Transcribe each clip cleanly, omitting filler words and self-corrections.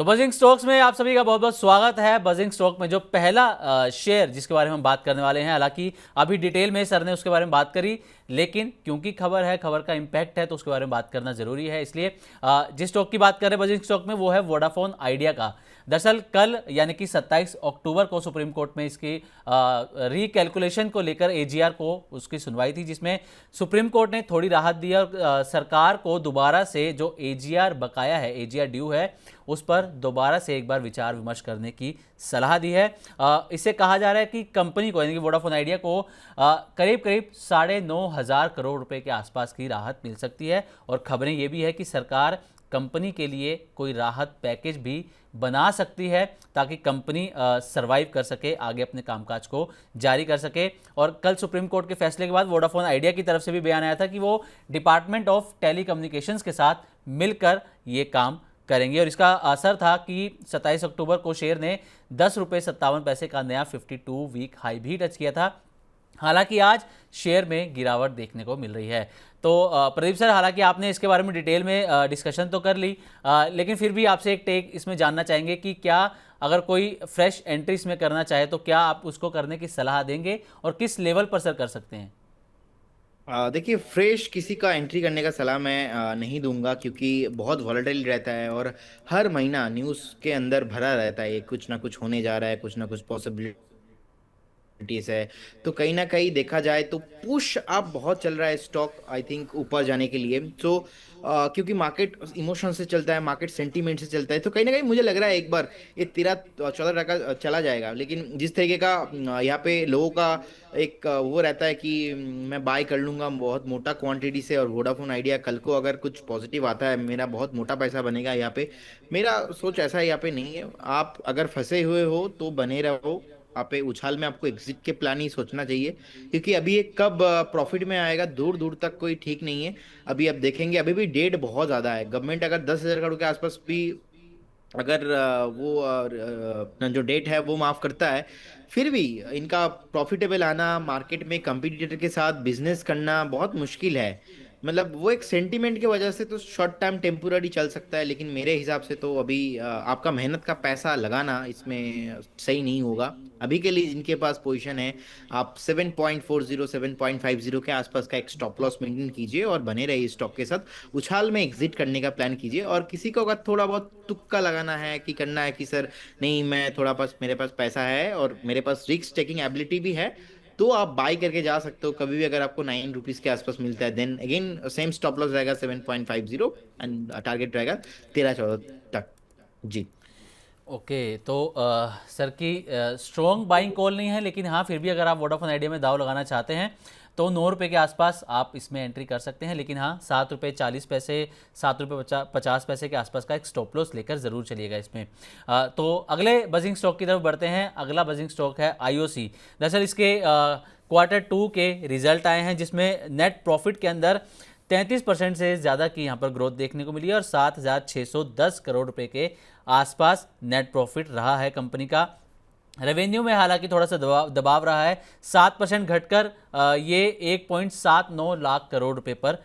तो buzzing stocks में आप सभी का बहुत बहुत स्वागत है। बजिंग स्टॉक में जो पहला शेयर जिसके बारे में हम बात करने वाले हैं, हालांकि अभी डिटेल में सर ने उसके बारे में बात करी, लेकिन क्योंकि खबर है, खबर का इम्पैक्ट है, तो उसके बारे में बात करना जरूरी है। इसलिए जिस स्टॉक की बात कर रहे हैं बजिंग स्टॉक में, वो है वोडाफोन आइडिया का। दरअसल कल यानी कि 27 अक्टूबर को सुप्रीम कोर्ट में इसकी रीकैलकुलेशन को लेकर एजीआर को उसकी सुनवाई थी, जिसमें सुप्रीम कोर्ट ने थोड़ी राहत दी और सरकार को दोबारा से जो एजीआर बकाया है, एजीआर ड्यू है, उस पर दोबारा से एक बार विचार विमर्श करने की सलाह दी है। इससे कहा जा रहा है कि कंपनी को यानी कि वोडाफोन आइडिया को करीब करीब 9,500 करोड़ रुपए के आसपास की राहत मिल सकती है। और खबरें ये भी है कि सरकार कंपनी के लिए कोई राहत पैकेज भी बना सकती है ताकि कंपनी सरवाइव कर सके, आगे अपने कामकाज को जारी कर सके। और कल सुप्रीम कोर्ट के फैसले के बाद वोडाफोन आइडिया की तरफ से भी बयान आया था कि वो डिपार्टमेंट ऑफ टेलीकम्युनिकेशंस के साथ मिलकर ये काम करेंगे। और इसका असर था कि 27 अक्टूबर को शेयर ने 10 रुपये 57 पैसे का नया 52 वीक हाई भी टच किया था। हालांकि आज शेयर में गिरावट देखने को मिल रही है। तो प्रदीप सर, हालांकि आपने इसके बारे में डिटेल में डिस्कशन तो कर ली, लेकिन फिर भी आपसे एक टेक इसमें जानना चाहेंगे कि क्या अगर कोई फ्रेश एंट्री इसमें करना चाहे तो क्या आप उसको करने की सलाह देंगे और किस लेवल पर सर कर सकते हैं? देखिए, फ्रेश किसी का एंट्री करने का सलाह मैं नहीं दूंगा, क्योंकि बहुत वॉलेटाइल रहता है और हर महीना न्यूज़ के अंदर भरा रहता है। कुछ ना कुछ होने जा रहा है, कुछ ना कुछ पॉसिबिलिटीज है। तो कहीं ना कहीं देखा जाए तो पुश आप बहुत चल रहा है स्टॉक, आई थिंक, ऊपर जाने के लिए। सो क्योंकि मार्केट इमोशन से चलता है, मार्केट सेंटीमेंट से चलता है, तो कहीं ना कहीं मुझे लग रहा है एक बार ये 13-14 का चला जाएगा। लेकिन जिस तरीके का यहाँ पे लोगों का एक वो रहता है कि मैं बाय कर लूंगा बहुत मोटा क्वांटिटी से, और वोडाफोन आइडिया कल को अगर कुछ पॉजिटिव आता है, मेरा बहुत मोटा पैसा बनेगा यहाँ पे। मेरा सोच ऐसा यहाँ पे नहीं है। आप अगर फंसे हुए हो तो बने रहो। आप पे उछाल में आपको एग्जिट के प्लान ही सोचना चाहिए, क्योंकि अभी ये कब प्रॉफिट में आएगा दूर दूर तक कोई ठीक नहीं है। अभी अब देखेंगे, अभी भी डेट बहुत ज्यादा है। गवर्नमेंट अगर 10,000 करोड़ के आसपास भी अगर अपना जो डेट है वो माफ करता है, फिर भी इनका प्रॉफिटेबल आना, मार्केट में कंपटीटर के साथ बिजनेस करना बहुत मुश्किल है। मतलब वो एक सेंटीमेंट की वजह से तो शॉर्ट टाइम टेम्पोररी चल सकता है, लेकिन मेरे हिसाब से तो अभी आपका मेहनत का पैसा लगाना इसमें सही नहीं होगा। अभी के लिए इनके पास पोजीशन है, आप 7.40 7.50 के आसपास का एक स्टॉप लॉस मेंटेन कीजिए और बने रहिए स्टॉक के साथ। उछाल में एग्जिट करने का प्लान कीजिए। और किसी को अगर थोड़ा बहुत तुक्का लगाना है कि करना है कि सर नहीं, मैं थोड़ा पास मेरे पास पैसा है और मेरे पास रिस्क टेकिंग एबिलिटी भी है, तो आप बाई करके जा सकते हो कभी भी। अगर आपको 9 रुपीज के आसपास मिलता है, then again same stop loss रहेगा 7.50 एंड टारगेट रहेगा 13-14 तक। जी। ओके, तो सर की स्ट्रॉन्ग बाइंग कॉल नहीं है, लेकिन हाँ फिर भी अगर आप वोडाफोन आइडिया में दाव लगाना चाहते हैं तो 9 रुपये के आसपास आप इसमें एंट्री कर सकते हैं। लेकिन हाँ, 7 रुपये 40 पैसे, 7 रुपये 50 पैसे के आसपास का एक स्टॉप लॉस लेकर ज़रूर चलिएगा इसमें। तो अगले बजिंग स्टॉक की तरफ बढ़ते हैं। अगला बजिंग स्टॉक है आईओसी। दरअसल इसके Q2 के रिजल्ट आए हैं, जिसमें नेट प्रॉफिट के अंदर 33% से ज़्यादा की यहाँ पर ग्रोथ देखने को मिली है और 7,610 करोड़ रुपए के आसपास नेट प्रॉफिट रहा है कंपनी का। रेवेन्यू में हालांकि थोड़ा सा दबाव रहा है, 7% घटकर ये 1.79 लाख करोड़ रुपए पर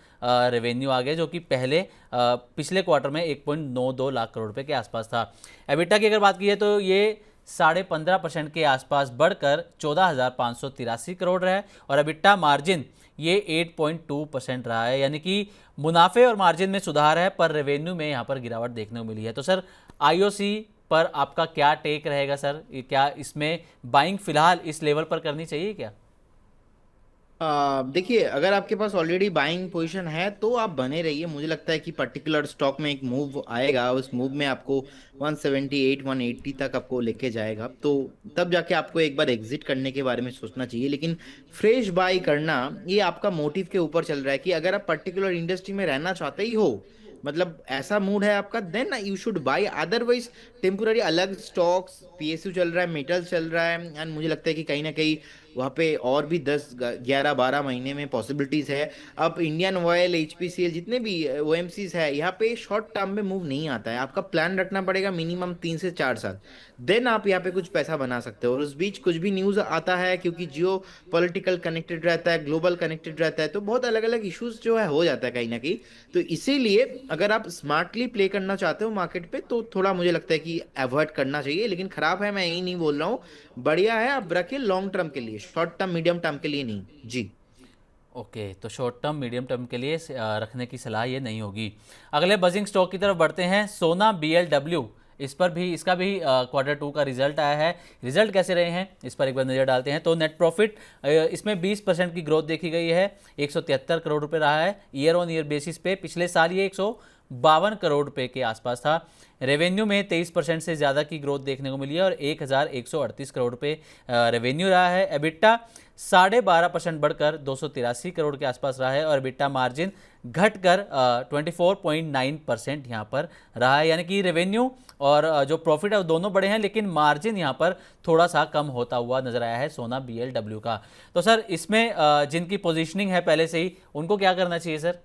रेवेन्यू आ गया, जो कि पिछले क्वार्टर में 1.92 लाख करोड़ रुपए के आसपास था। एबिटा की अगर बात की है तो ये 15.5% के आसपास बढ़कर 14,583 करोड़ रहा है और एबिटा मार्जिन ये 8.2% रहा है, यानी कि मुनाफे और मार्जिन में सुधार है पर रेवेन्यू में यहाँ पर गिरावट देखने को मिली है। तो सर, आईओसी पर आपका क्या टेक रहेगा सर? क्या इसमें बाइंग फिलहाल इस लेवल पर करनी चाहिए क्या? देखिए, अगर आपके पास ऑलरेडी बाइंग पोजीशन है तो आप बने रहिए। मुझे लगता है कि पर्टिकुलर स्टॉक में एक मूव आएगा, उस मूव में आपको 178 180 तक आपको लेके जाएगा, तो तब जाके आपको एक बार एग्जिट करने के बारे में सोचना चाहिए। लेकिन फ्रेश बाई करना ये आपका मोटिव के ऊपर चल रहा है कि अगर आप पर्टिकुलर इंडस्ट्री में रहना चाहते ही हो, मतलब ऐसा मूड है आपका, then you should buy. Otherwise temporary अलग स्टॉक्स, पीएसयू चल रहा है, मेटल चल रहा है, एंड मुझे लगता है कि कहीं ना कहीं वहाँ पे और भी 10 11 12 महीने में पॉसिबिलिटीज है। अब इंडियन ऑयल, एचपीसीएल, जितने भी ओएमसीज है, यहाँ पे शॉर्ट टर्म में मूव नहीं आता है। आपका प्लान रखना पड़ेगा मिनिमम 3 से 4 साल, देन आप यहाँ पे कुछ पैसा बना सकते हो। और उस बीच कुछ भी न्यूज आता है, क्योंकि जियो पॉलिटिकल कनेक्टेड रहता है, ग्लोबल कनेक्टेड रहता है, तो बहुत अलग अलग इश्यूज जो है हो जाता है कहीं ना कहीं। तो इसीलिए अगर आप स्मार्टली प्ले करना चाहते हो मार्केट पे, तो थोड़ा मुझे लगता है कि अवॉइड करना चाहिए। लेकिन खराब है मैं यही नहीं बोल रहा हूँ, बढ़िया है, आप रखिए लॉन्ग टर्म के लिए, शॉर्ट टर्म मीडियम टर्म के लिए नहीं जी। ओके, तो शॉर्ट टर्म मीडियम टर्म के लिए रखने की सलाह ये नहीं होगी। अगले बजिंग स्टॉक की तरफ बढ़ते हैं, सोना BLW। इस पर भी, इसका भी Q2 का रिजल्ट आया है। रिजल्ट कैसे रहे हैं इस पर एक बार नज़र डालते हैं। तो नेट प्रॉफिट इसमें 20% की ग्रोथ देखी गई है, 173 करोड़ रुपए रहा है ईयर ऑन ईयर बेसिस पे। पिछले साल ये 152 करोड़ रुपए के आसपास था। रेवेन्यू में 23% से ज़्यादा की ग्रोथ देखने को मिली है और 1138 करोड़ रुपए रेवेन्यू रहा है। एबिटा 12.5% बढ़कर 283 करोड़ के आसपास रहा है और एबिटा मार्जिन घटकर 24.9% यहाँ पर रहा है। यानी कि रेवेन्यू और जो प्रॉफिट है वो दोनों बड़े हैं, लेकिन मार्जिन यहाँ पर थोड़ा सा कम होता हुआ नजर आया है सोना BLW का। तो सर, इसमें जिनकी पोजीशनिंग है पहले से ही, उनको क्या करना चाहिए सर?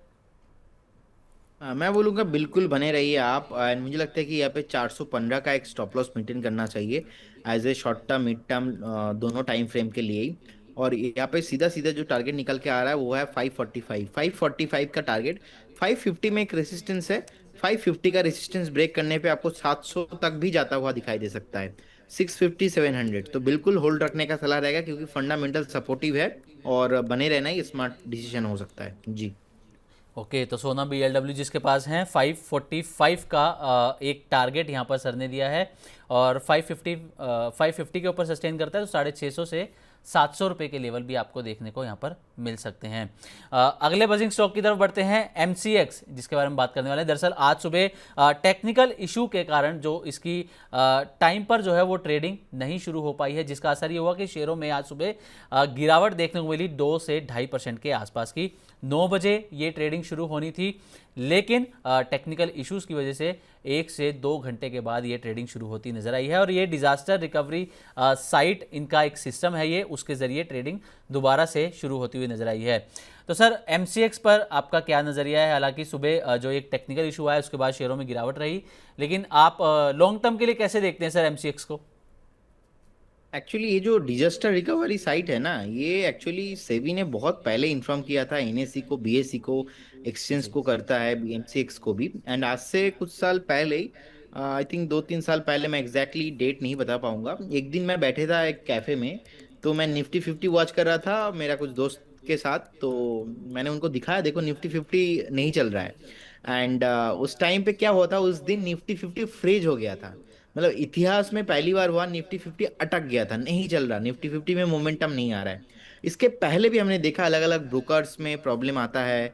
मैं बोलूँगा बिल्कुल बने रहिए आप। एंड मुझे लगता है कि यहाँ पे 415 का एक स्टॉप लॉस मेंटेन करना चाहिए, as a short term mid term दोनों टाइम फ्रेम के लिए ही। और यहाँ पे सीधा सीधा जो टारगेट निकल के आ रहा है वो है 545 का टारगेट। 550 में एक रेसिस्टेंस है, 550 का रेसिस्टेंस ब्रेक करने पे आपको 700 तक भी जाता हुआ दिखाई दे सकता है, 650 700। तो बिल्कुल होल्ड रखने का सलाह रहेगा, क्योंकि फंडामेंटल सपोर्टिव है और बने रहना ही स्मार्ट डिसीजन हो सकता है जी। ओके, तो सोना BLW जिसके पास हैं 545 का एक टारगेट यहाँ पर सर ने दिया है और 550 के ऊपर सस्टेन करता है तो 650 से 700 रुपये के लेवल भी आपको देखने को यहाँ पर मिल सकते हैं। अगले बजिंग स्टॉक की तरफ बढ़ते हैं, MCX जिसके बारे में बात करने वाले हैं। दरअसल आज सुबह टेक्निकल इशू के कारण जो इसकी टाइम पर जो है वो ट्रेडिंग नहीं शुरू हो पाई है, जिसका असर ये हुआ कि शेयरों में आज सुबह गिरावट देखने को मिली 2 से 2.5% के आसपास की। 9 बजे ये ट्रेडिंग शुरू होनी थी, लेकिन टेक्निकल इश्यूज़ की वजह से 1 से 2 घंटे के बाद ये ट्रेडिंग शुरू होती नजर आई है। और ये डिज़ास्टर रिकवरी साइट, इनका एक सिस्टम है ये, उसके ज़रिए ट्रेडिंग दोबारा से शुरू होती हुई नजर आई है। तो सर, MCX पर आपका क्या नज़रिया है? हालांकि सुबह जो एक टेक्निकल इशू आया उसके बाद शेयरों में गिरावट रही, लेकिन आप लॉन्ग टर्म के लिए कैसे देखते हैं सर MCX को? एक्चुअली ये जो डिजास्टर रिकवरी साइट है ना, ये एक्चुअली सेबी ने बहुत पहले इन्फॉर्म किया था, एनएससी को, बीएससी को, एक्सचेंज जी। को करता है, एमसीएक्स को भी। एंड आज से कुछ साल पहले ही, आई थिंक 2 3 साल पहले, मैं एग्जैक्टली डेट नहीं बता पाऊंगा, एक दिन मैं बैठे था एक कैफे में, तो मैं निफ्टी 50 वॉच कर रहा था मेरा कुछ दोस्त के साथ। तो मैंने उनको दिखाया, देखो निफ्टी 50 नहीं चल रहा है। एंड उस टाइम पे क्या हुआ था, उस दिन निफ्टी 50 फ्रीज हो गया था। मतलब इतिहास में पहली बार हुआ, निफ्टी 50 अटक गया था, नहीं चल रहा, निफ्टी 50 में मोमेंटम नहीं आ रहा है। इसके पहले भी हमने देखा अलग अलग ब्रोकर्स में प्रॉब्लम आता है।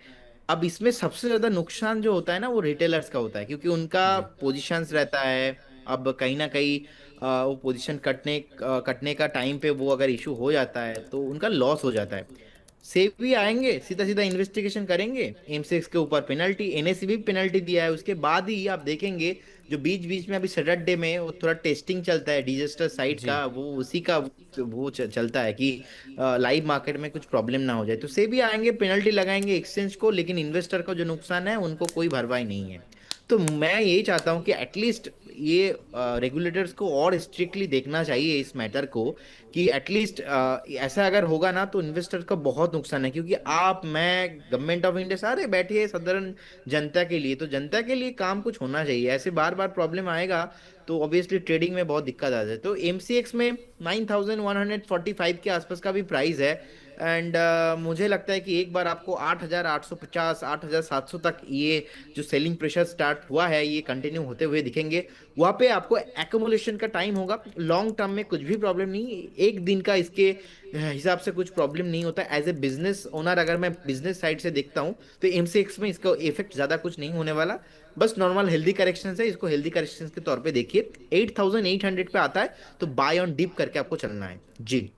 अब इसमें सबसे ज्यादा नुकसान जो होता है ना, वो रिटेलर्स का होता है, क्योंकि उनका जी। पोजीशंस रहता है। अब कहीं ना कहीं वो पोजीशन कटने का टाइम पे वो अगर इशू हो जाता है तो उनका लॉस हो जाता है। सेबी आएंगे, सीधा सीधा इन्वेस्टिगेशन करेंगे, एम6 के ऊपर पेनल्टी, एनएससी भी पेनल्टी दिया है, उसके बाद ही आप देखेंगे जो बीच बीच में अभी सैटरडे में वो थोड़ा टेस्टिंग चलता है डिजास्टर साइट जी। का, वो उसी का वो चलता है कि लाइव मार्केट में कुछ प्रॉब्लम ना हो जाए। तो सेबी आएंगे, पेनल्टी लगाएंगे एक्सचेंज को, लेकिन इन्वेस्टर को जो नुकसान है उनको कोई भरपाई नहीं है। तो मैं यही चाहता हूँ कि एटलीस्ट ये रेगुलेटर्स को और स्ट्रिक्टली देखना चाहिए इस मैटर को, कि एटलीस्ट ऐसा अगर होगा ना तो इन्वेस्टर का बहुत नुकसान है। क्योंकि आप, मैं, गवर्नमेंट ऑफ इंडिया सारे बैठे हैं साधारण जनता के लिए, तो जनता के लिए काम कुछ होना चाहिए। ऐसे बार बार प्रॉब्लम आएगा तो ऑब्वियसली ट्रेडिंग में बहुत दिक्कत आ जाए। तो एमसीएक्स में 9145 के आसपास का भी प्राइस है। एंड मुझे लगता है कि एक बार आपको 8850 8700 तक ये जो सेलिंग प्रेशर स्टार्ट हुआ है ये कंटिन्यू होते हुए दिखेंगे। वहां पे आपको एक्यूमुलेशन का टाइम होगा, लॉन्ग टर्म में कुछ भी प्रॉब्लम नहीं, एक दिन का इसके हिसाब से कुछ प्रॉब्लम नहीं होता। एज ए बिजनेस ओनर अगर मैं बिजनेस साइड से देखता हूँ तो एमसीएक्स में इसका इफेक्ट ज्यादा कुछ नहीं होने वाला, बस नॉर्मल हेल्दी करेक्शन है, इसको हेल्दी करेक्शन के तौर पे देखिए। 8800 पे आता है तो बाय ऑन डिप करके आपको चलना है जी।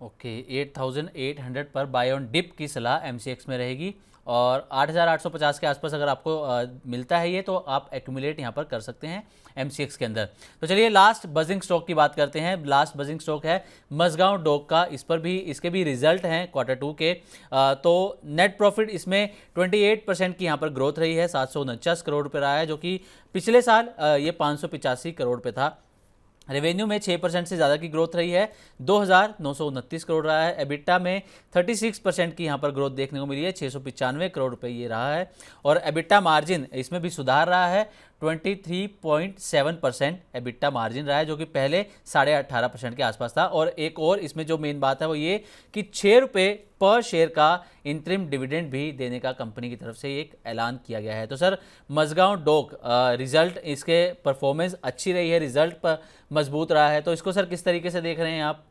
ओके, 8800 पर बाय ऑन डिप की सलाह MCX में रहेगी और 8,850 के आसपास अगर आपको मिलता है ये, तो आप एक्यूमुलेट यहाँ पर कर सकते हैं MCX के अंदर। तो चलिए लास्ट बजिंग स्टॉक की बात करते हैं। लास्ट बजिंग स्टॉक है मझगांव डॉक का। इस पर भी इसके भी रिजल्ट हैं Q2 के। तो नेट प्रॉफिट इसमें 28% की यहाँ पर ग्रोथ रही है, 749 करोड़ रुपये रहा है, जो कि पिछले साल ये 585 करोड़ रुपये था। रेवेन्यू में 6% से ज़्यादा की ग्रोथ रही है, 2,929 करोड़ रहा है। एबिटा में 36% की यहाँ पर ग्रोथ देखने को मिली है, 695 करोड़ रुपए ये रहा है। और एबिटा मार्जिन इसमें भी सुधार रहा है, 23.7% एबिटा मार्जिन रहा है, जो कि पहले 18.5% के आसपास था। और एक और इसमें जो मेन बात है वो ये कि 6 रुपये पर शेयर का इंटरिम डिविडेंड भी देने का कंपनी की तरफ से एक ऐलान किया गया है। तो सर मझगांव डॉक रिजल्ट, इसके परफॉर्मेंस अच्छी रही है, रिजल्ट पर मजबूत रहा है, तो इसको सर किस तरीके से देख रहे हैं आप?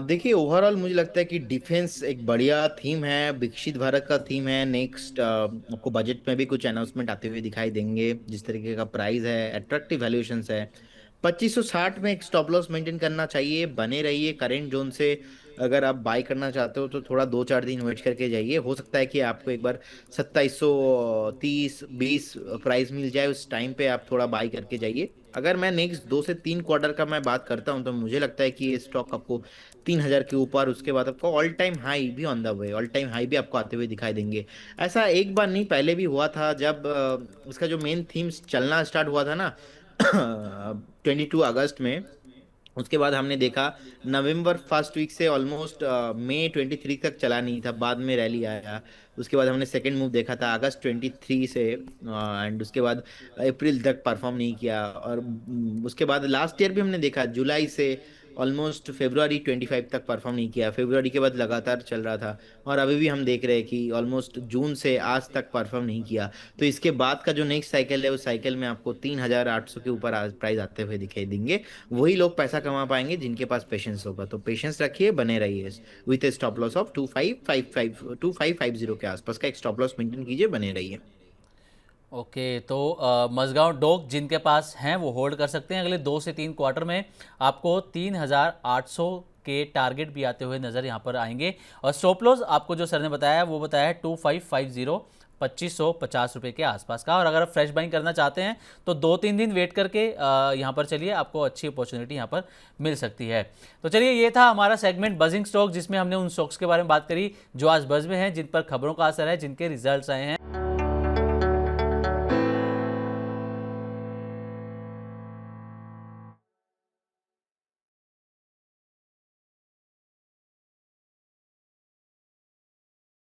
देखिए ओवरऑल मुझे लगता है कि डिफेंस एक बढ़िया थीम है, विकसित भारत का थीम है। नेक्स्ट आपको बजट में भी कुछ अनाउंसमेंट आते हुए दिखाई देंगे। जिस तरीके का प्राइस है, अट्रैक्टिव वैल्यूएशंस है, 2560 में एक स्टॉप लॉस मेंटेन करना चाहिए। बने रहिए करेंट जोन से। अगर आप बाय करना चाहते हो तो थोड़ा 2-4 दिन वेट करके जाइए। हो सकता है कि आपको एक बार 2730-20 प्राइस मिल जाए, उस टाइम पे आप थोड़ा बाय करके जाइए। अगर मैं नेक्स्ट 2 से 3 क्वार्टर का मैं बात करता हूं, तो मुझे लगता है कि ये स्टॉक आपको 3000 के ऊपर, उसके बाद आपको ऑल टाइम हाई भी on the way, all time high भी आपको आते हुए दिखाई देंगे। ऐसा एक बार नहीं, पहले भी हुआ था जब इसका जो मेन थीम्स चलना स्टार्ट हुआ था ना 22 अगस्त में। उसके बाद हमने देखा नवंबर फर्स्ट वीक से ऑलमोस्ट मई 23 तक चला नहीं था, बाद में रैली आया। उसके बाद हमने सेकंड मूव देखा था अगस्त 23 से, एंड उसके बाद अप्रैल तक परफॉर्म नहीं किया। और उसके बाद लास्ट ईयर भी हमने देखा जुलाई से ऑलमोस्ट फरवरी 25 तक परफॉर्म नहीं किया। फरवरी के बाद लगातार चल रहा था, और अभी भी हम देख रहे हैं कि ऑलमोस्ट जून से आज तक परफॉर्म नहीं किया। तो इसके बाद का जो नेक्स्ट साइकिल है, उस साइकिल में आपको 3800 के ऊपर प्राइस आते हुए दिखाई देंगे। वही लोग पैसा कमा पाएंगे जिनके पास पेशेंस होगा। तो पेशेंस रखिए, बने रहिए विथ स्टॉप लॉस ऑफ 2550 के आसपास का एक स्टॉप लॉस मेंटेन कीजिए, बने रहिए। ओके, तो मझगांव डॉक जिनके पास हैं वो होल्ड कर सकते हैं। अगले 2 से 3 क्वार्टर में आपको 3,800 के टारगेट भी आते हुए नज़र यहाँ पर आएंगे। और स्टॉप लॉस आपको जो सर ने बताया वो बताया है 2550, 2550 रुपये के आसपास का। और अगर आप फ्रेश बाइंग करना चाहते हैं तो 2-3 दिन वेट करके यहाँ पर चलिए, आपको अच्छी अपॉर्चुनिटी यहाँ पर मिल सकती है। तो चलिए, ये था हमारा सेगमेंट बजिंग स्टॉक, जिसमें हमने उन स्टॉक्स के बारे में बात करी जो आज बज में हैं, जिन पर खबरों का असर है, जिनके रिजल्ट्स आए हैं।